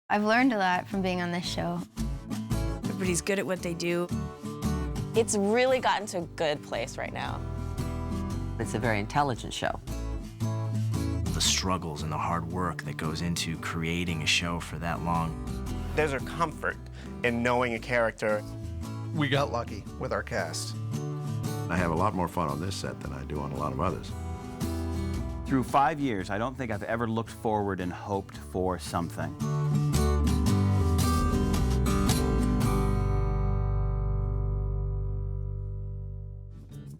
I've learned a lot from being on this show. Everybody's good at what they do. It's really gotten to a good place right now. It's a very intelligent show. The struggles and the hard work that goes into creating a show for that long. There's a comfort in knowing a character. We got lucky with our cast. I have a lot more fun on this set than I do on a lot of others. Through 5 years, I don't think I've ever looked forward and hoped for something.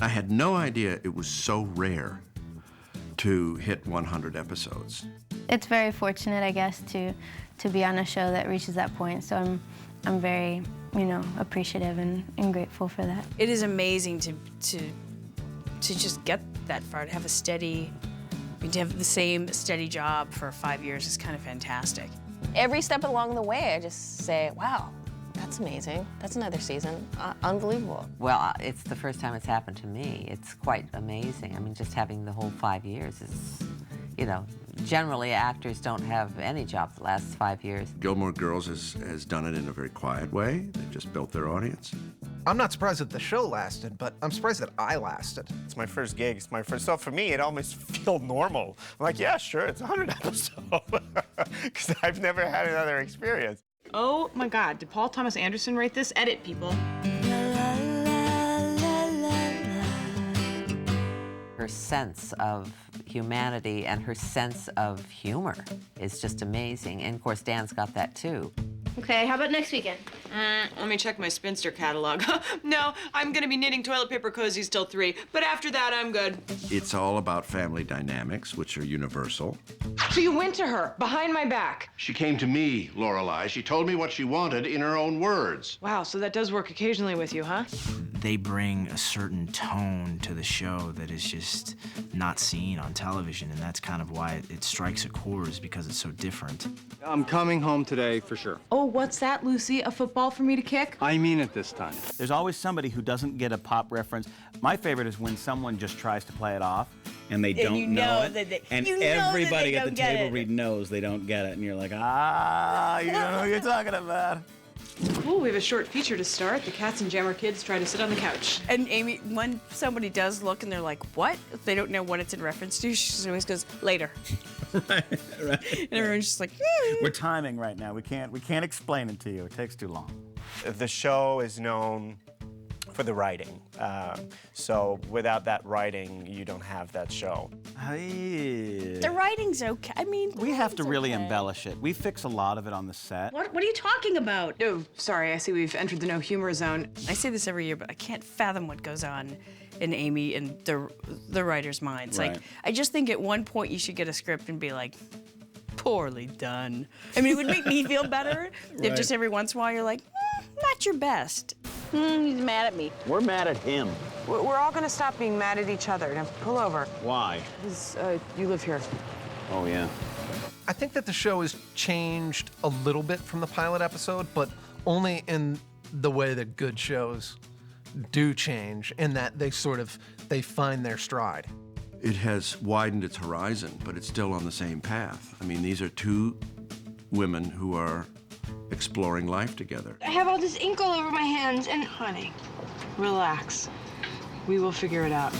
I had no idea it was so rare to hit 100 episodes. It's very fortunate, I guess, to be on a show that reaches that point. So I'm very, appreciative and grateful for that. It is amazing to just get that far, to have a steady, to have the same steady job for 5 years is kind of fantastic. Every step along the way, I just say, wow, that's amazing. That's another season. Unbelievable. Well, it's the first time it's happened to me. It's quite amazing. I mean, just having the whole 5 years is, generally actors don't have any job the last 5 years. Gilmore Girls has done it in a very quiet way. They've just built their audience. I'm not surprised that the show lasted, but I'm surprised that I lasted. It's my first gig. It's my first. So for me, it almost feels normal. I'm like, yeah, sure, it's 100 episodes. Because I've never had another experience. Oh my God, did Paul Thomas Anderson write this? Edit, people. Her sense of humanity and her sense of humor is just amazing. And of course, Dan's got that too. Okay, how about next weekend? Let me check my spinster catalog. No, I'm gonna be knitting toilet paper cozies till 3, but after that, I'm good. It's all about family dynamics, which are universal. So you went to her, behind my back? She came to me, Lorelei. She told me what she wanted in her own words. Wow, so that does work occasionally with you, huh? They bring a certain tone to the show that is just not seen on television, and that's kind of why it strikes a chord, is because it's so different. I'm coming home today for sure. Oh, what's that, Lucy? A football for me to kick? I mean it this time. There's always somebody who doesn't get a pop reference. My favorite is when someone just tries to play it off and they don't know it. And everybody at the table knows they don't get it. And you're like, you don't know what you're talking about. Cool, we have a short feature to start. The Cats and Jammer kids try to sit on the couch. And Amy, when somebody does look and they're like, what? They don't know what it's in reference to, she always goes, later. right. And everyone's just like, We're timing right now. We can't explain it to you. It takes too long. The show is known for the writing. So without that writing, you don't have that show. the writing's okay. I mean, we have to really embellish it. We fix a lot of it on the set. What are you talking about? Oh, sorry, I see we've entered the no humor zone. I say this every year, but I can't fathom what goes on in Amy and the writers' minds. Right. Like, I just think at one point you should get a script and be like, poorly done. I mean, it would make me feel better if just every once in a while you're like, not your best. He's mad at me. We're mad at him. We're all gonna stop being mad at each other. Now, pull over. Why? Because you live here. Oh, yeah. I think that the show has changed a little bit from the pilot episode, but only in the way that good shows do change, in that they find their stride. It has widened its horizon, but it's still on the same path. I mean, these are two women who are exploring life together. I have all this ink all over my hands, and Honey, relax. We will figure it out.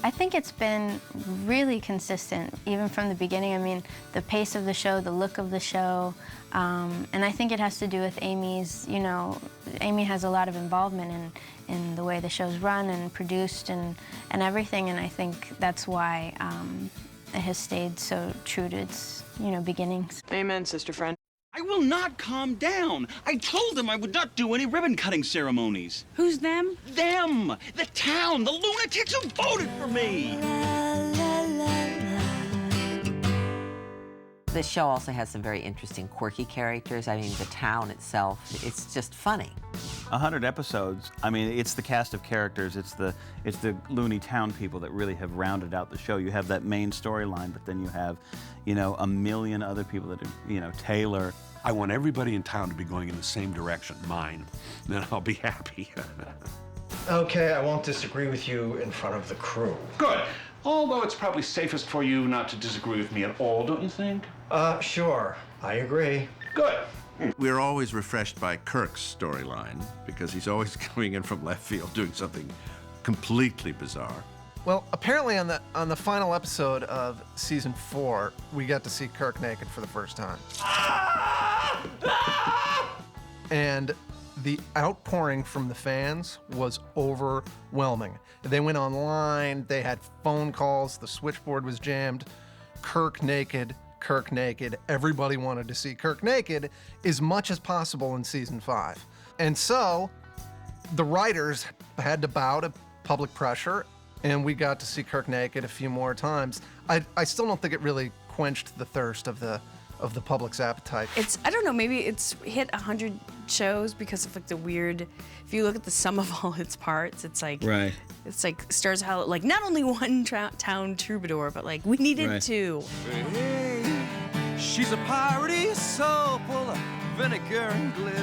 I think it's been really consistent, even from the beginning. I mean, the pace of the show, the look of the show, and I think it has to do with Amy's, Amy has a lot of involvement in the way the show's run and produced and everything, and I think that's why it has stayed so true to its, beginnings. Amen, sister friend. I will not calm down. I told them I would not do any ribbon-cutting ceremonies. Who's them? Them! The town! The lunatics who voted for me! The show also has some very interesting, quirky characters. I mean, the town itself, it's just funny. 100 episodes. I mean, it's the cast of characters. It's the loony town people that really have rounded out the show. You have that main storyline, but then you have, a million other people that are, Taylor. I want everybody in town to be going in the same direction, mine. Then I'll be happy. Okay, I won't disagree with you in front of the crew. Good. Although it's probably safest for you not to disagree with me at all, don't you think? Sure. I agree. Good. We're always refreshed by Kirk's storyline because he's always coming in from left field doing something completely bizarre. Well, apparently on the final episode of season 4, we got to see Kirk naked for the first time. And the outpouring from the fans was overwhelming. They went online, they had phone calls, the switchboard was jammed. Kirk naked, Kirk naked. Everybody wanted to see Kirk naked as much as possible in season 5. And so the writers had to bow to public pressure, and we got to see Kirk naked a few more times. I still don't think it really quenched the thirst of the public's appetite. I don't know, maybe it's hit 100 shows because of like the weird, if you look at the sum of all its parts, it's like, right. It's like Stars Hollow, like not only one town troubadour, but like we needed two. Hey, she's a party so full of vinegar and glitter.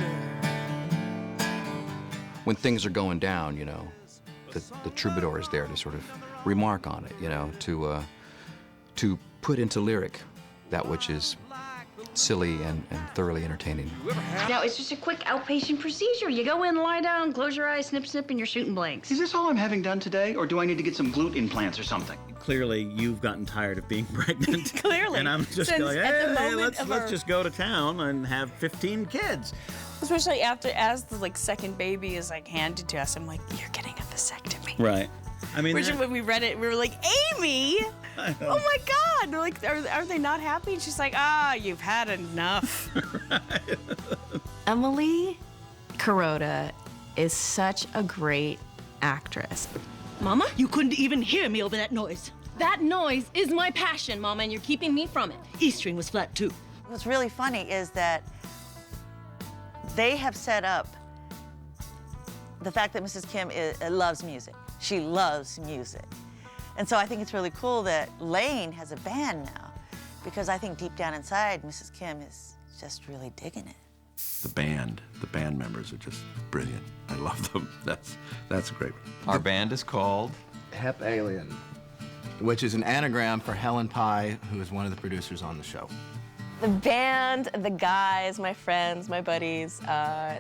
When things are going down, you know, the troubadour is there to sort of remark on it, you know, to put into lyric that which is silly and thoroughly entertaining. Now, it's just a quick outpatient procedure. You go in, lie down, close your eyes, snip, snip, and you're shooting blanks. Is this all I'm having done today, or do I need to get some glute implants or something? Clearly, you've gotten tired of being pregnant. Clearly. And I'm just Since going, at the hey, moment let's of just go to town and have 15 kids. Especially as the like second baby is like handed to us, I'm like, you're getting a vasectomy. Right. I mean, Which when we read it, we were like, Amy! Oh my God! We're like, are they not happy? And she's like, you've had enough. Emily Kuroda is such a great actress. Mama, you couldn't even hear me over that noise. That noise is my passion, Mama, and you're keeping me from it. E string was flat too. What's really funny is that they have set up the fact that Mrs. Kim loves music. She loves music. And so I think it's really cool that Lane has a band now, because I think deep down inside, Mrs. Kim is just really digging it. The band members are just brilliant. I love them. That's a great one. Our band is called Hep Alien, which is an anagram for Helen Pye, who is one of the producers on the show. The band, the guys, my friends, my buddies,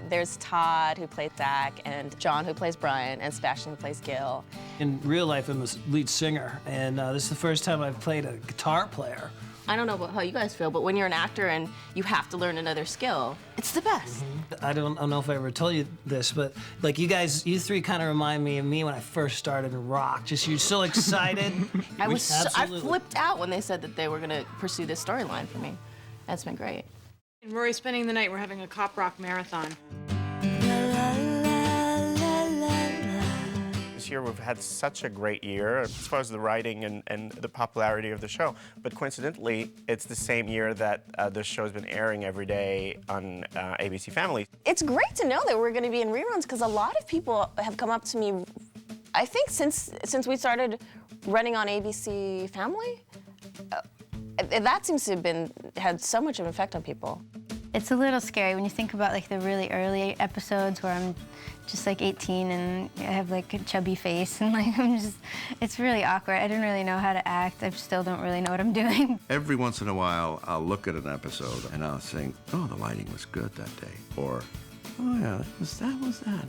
there's Todd, who plays Zach, and John, who plays Brian, and Sebastian, who plays Gil. In real life, I'm a lead singer, and this is the first time I've played a guitar player. I don't know about how you guys feel, but when you're an actor and you have to learn another skill, it's the best. I don't know if I ever told you this, but like you three kind of remind me of me when I first started in rock. Just you're so excited. I flipped out when they said that they were gonna pursue this storyline for me. That's been great. And Rory's spending the night. We're having a cop rock marathon. This year we've had such a great year as far as the writing and the popularity of the show. But coincidentally, it's the same year that the show's been airing every day on ABC Family. It's great to know that we're going to be in reruns because a lot of people have come up to me, I think since we started running on ABC Family, that seems to have had so much of an effect on people. It's a little scary when you think about like the really early episodes where I'm just like 18 and I have like a chubby face and like it's really awkward. I didn't really know how to act. I still don't really know what I'm doing. Every once in a while, I'll look at an episode and I'll think, oh, the lighting was good that day. Or, oh yeah, that was that.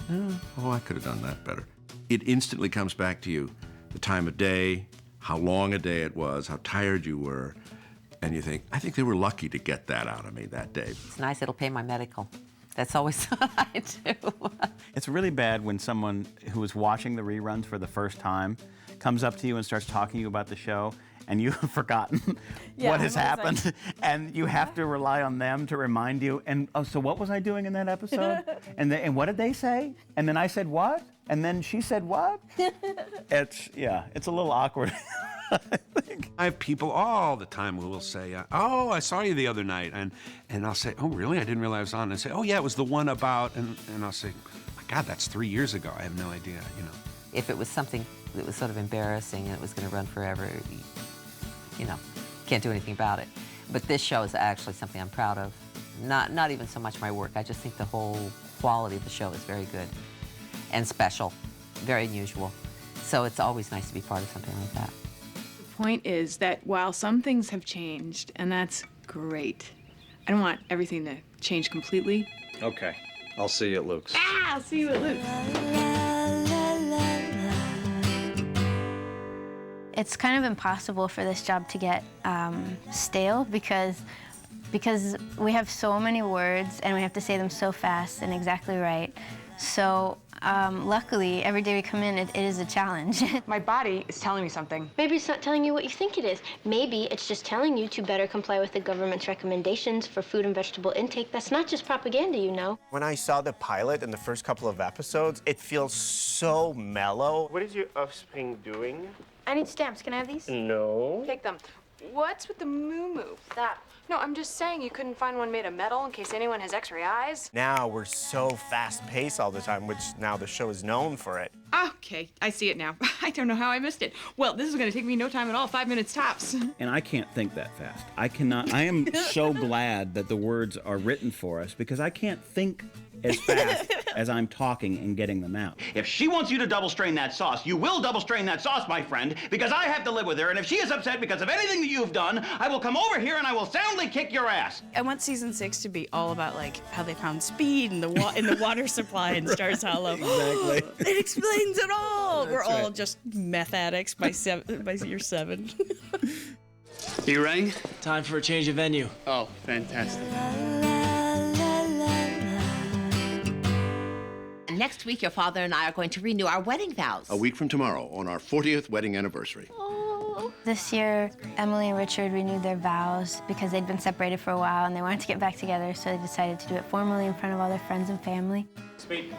Oh, I could have done that better. It instantly comes back to you, the time of day, how long a day it was, how tired you were. And you think, I think they were lucky to get that out of me that day. It's nice, it'll pay my medical. That's always what I do. It's really bad when someone who is watching the reruns for the first time comes up to you and starts talking to you about the show, and you have forgotten what has happened, and you have to rely on them to remind you. And oh, so what was I doing in that episode? and what did they say? And then I said what? And then she said what? It's a little awkward. I have people all the time who will say, oh, I saw you the other night. And I'll say, oh, really? I didn't realize I was on. And I say, oh, yeah, it was the one about, and I'll say, my God, that's 3 years ago. I have no idea, you know. If it was something that was sort of embarrassing and it was going to run forever, you know, can't do anything about it. But this show is actually something I'm proud of. Not even so much my work. I just think the whole quality of the show is very good and special, very unusual. So it's always nice to be part of something like that. Point is that while some things have changed, and that's Great. I don't want everything to change completely. Okay. I'll see you at Luke's. Ah, I'll see you at Luke's. It's kind of impossible for this job to get stale because we have so many words and we have to say them so fast and exactly right. So luckily, every day we come in, it is a challenge. My body is telling me something. Maybe it's not telling you what you think it is. Maybe it's just telling you to better comply with the government's recommendations for food and vegetable intake. That's not just propaganda, you know. When I saw the pilot in the first couple of episodes, it feels so mellow. What is your offspring doing? I need stamps. Can I have these? No. Take them. What's with the moo-moo? That. No, I'm just saying you couldn't find one made of metal in case anyone has x-ray eyes. Now we're so fast-paced all the time, which now the show is known for it. Okay, I see it now. I don't know how I missed it. Well, this is gonna take me no time at all, 5 minutes tops. And I can't think that fast. I cannot. I am so glad that the words are written for us because I can't think as fast as I'm talking and getting them out. If she wants you to double strain that sauce, you will double strain that sauce, my friend, because I have to live with her, and if she is upset because of anything that you've done, I will come over here and I will soundly kick your ass. I want season 6 to be all about like how they found speed in the water supply in Stars Hollow. Exactly. It explains it all. That's We're all right. just meth addicts by year 7. You rang? Time for a change of venue. Oh, fantastic. Next week, your father and I are going to renew our wedding vows. A week from tomorrow, on our 40th wedding anniversary. This year, Emily and Richard renewed their vows because they'd been separated for a while and they wanted to get back together, so they decided to do it formally in front of all their friends and family. Speed.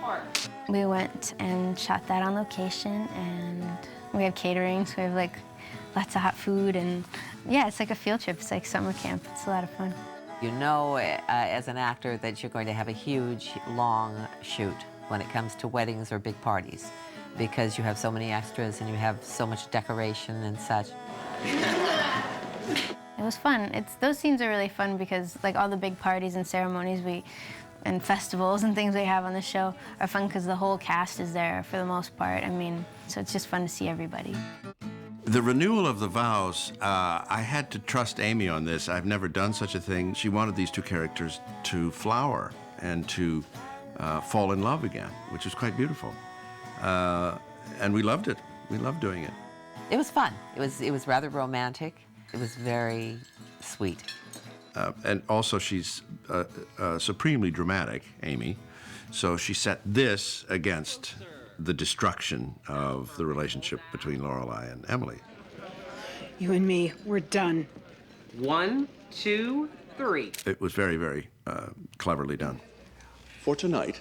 We went and shot that on location, and we have catering, so we have like lots of hot food, and yeah, it's like a field trip. It's like summer camp. It's a lot of fun. You know, as an actor, that you're going to have a huge, long shoot when it comes to weddings or big parties, because you have so many extras and you have so much decoration and such. It was fun. Those scenes are really fun because like all the big parties and ceremonies and festivals and things we have on the show are fun because the whole cast is there for the most part. I mean, so it's just fun to see everybody. The renewal of the vows, I had to trust Amy on this. I've never done such a thing. She wanted these two characters to flower and to fall in love again, which was quite beautiful. And we loved it. We loved doing it. It was fun. It was rather romantic. It was very sweet. And also she's supremely dramatic, Amy. So she set this against the destruction of the relationship between Lorelai and Emily. You and me, we're done. 1, 2, 3. It was very, very cleverly done. For tonight,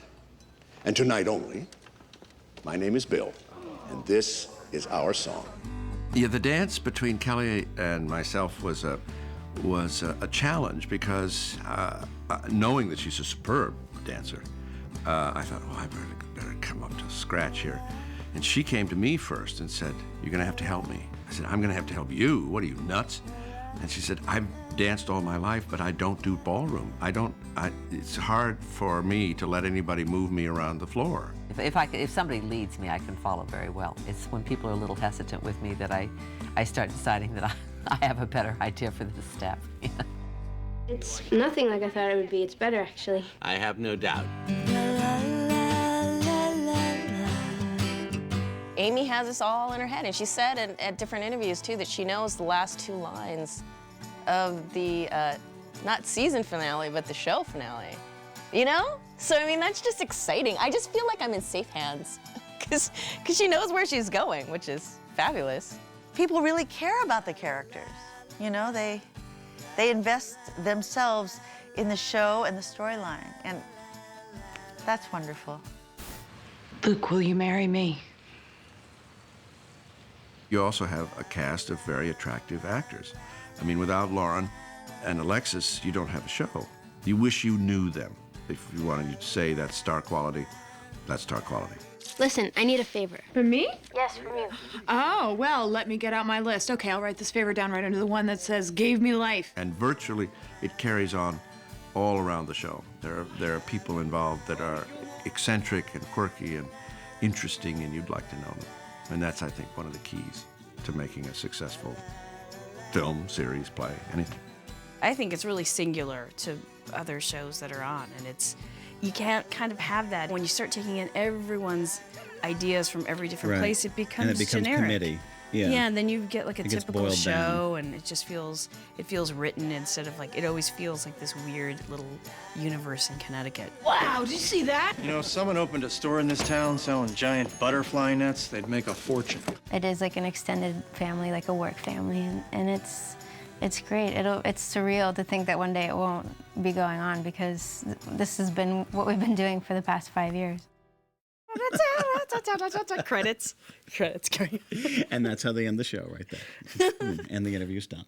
and tonight only, my name is Bill, and this is our song. Yeah, the dance between Kelly and myself was a challenge because knowing that she's a superb dancer, I thought, oh, I better come up to scratch here. And she came to me first and said, you're gonna have to help me. I said, I'm gonna have to help you. What are you, nuts? And she said, I've danced all my life, but I don't do ballroom. It's hard for me to let anybody move me around the floor. If somebody leads me, I can follow very well. It's when people are a little hesitant with me that I start deciding that I have a better idea for this step. It's nothing like I thought it would be. It's better, actually. I have no doubt. Amy has this all in her head, and she said at different interviews, too, that she knows the last 2 lines of the, not season finale, but the show finale. You know? So, I mean, that's just exciting. I just feel like I'm in safe hands, because she knows where she's going, which is fabulous. People really care about the characters. You know, they invest themselves in the show and the storyline, and that's wonderful. Luke, will you marry me? You also have a cast of very attractive actors. I mean, without Lauren and Alexis, you don't have a show. You wish you knew them. If you wanted to say that's star quality, that's star quality. Listen, I need a favor. From me? Yes, from you. Oh, well, let me get out my list. Okay, I'll write this favor down right under the one that says, gave me life. And virtually, it carries on all around the show. There are people involved that are eccentric and quirky and interesting, and you'd like to know them. And that's, I think, one of the keys to making a successful film, series, play, anything. I think it's really singular to other shows that are on, and you can't kind of have that. When you start taking in everyone's ideas from every different place, it becomes generic. Committee. Yeah. Yeah, and then you get like a It gets typical boiled show, down. and it feels written instead of like, it always feels like this weird little universe in Connecticut. Wow, did you see that? You know, if someone opened a store in this town selling giant butterfly nets, they'd make a fortune. It is like an extended family, like a work family, and it's great. It's surreal to think that one day it won't be going on, because this has been what we've been doing for the past 5 years. Credits. And that's how they end the show right there. And the interview's done.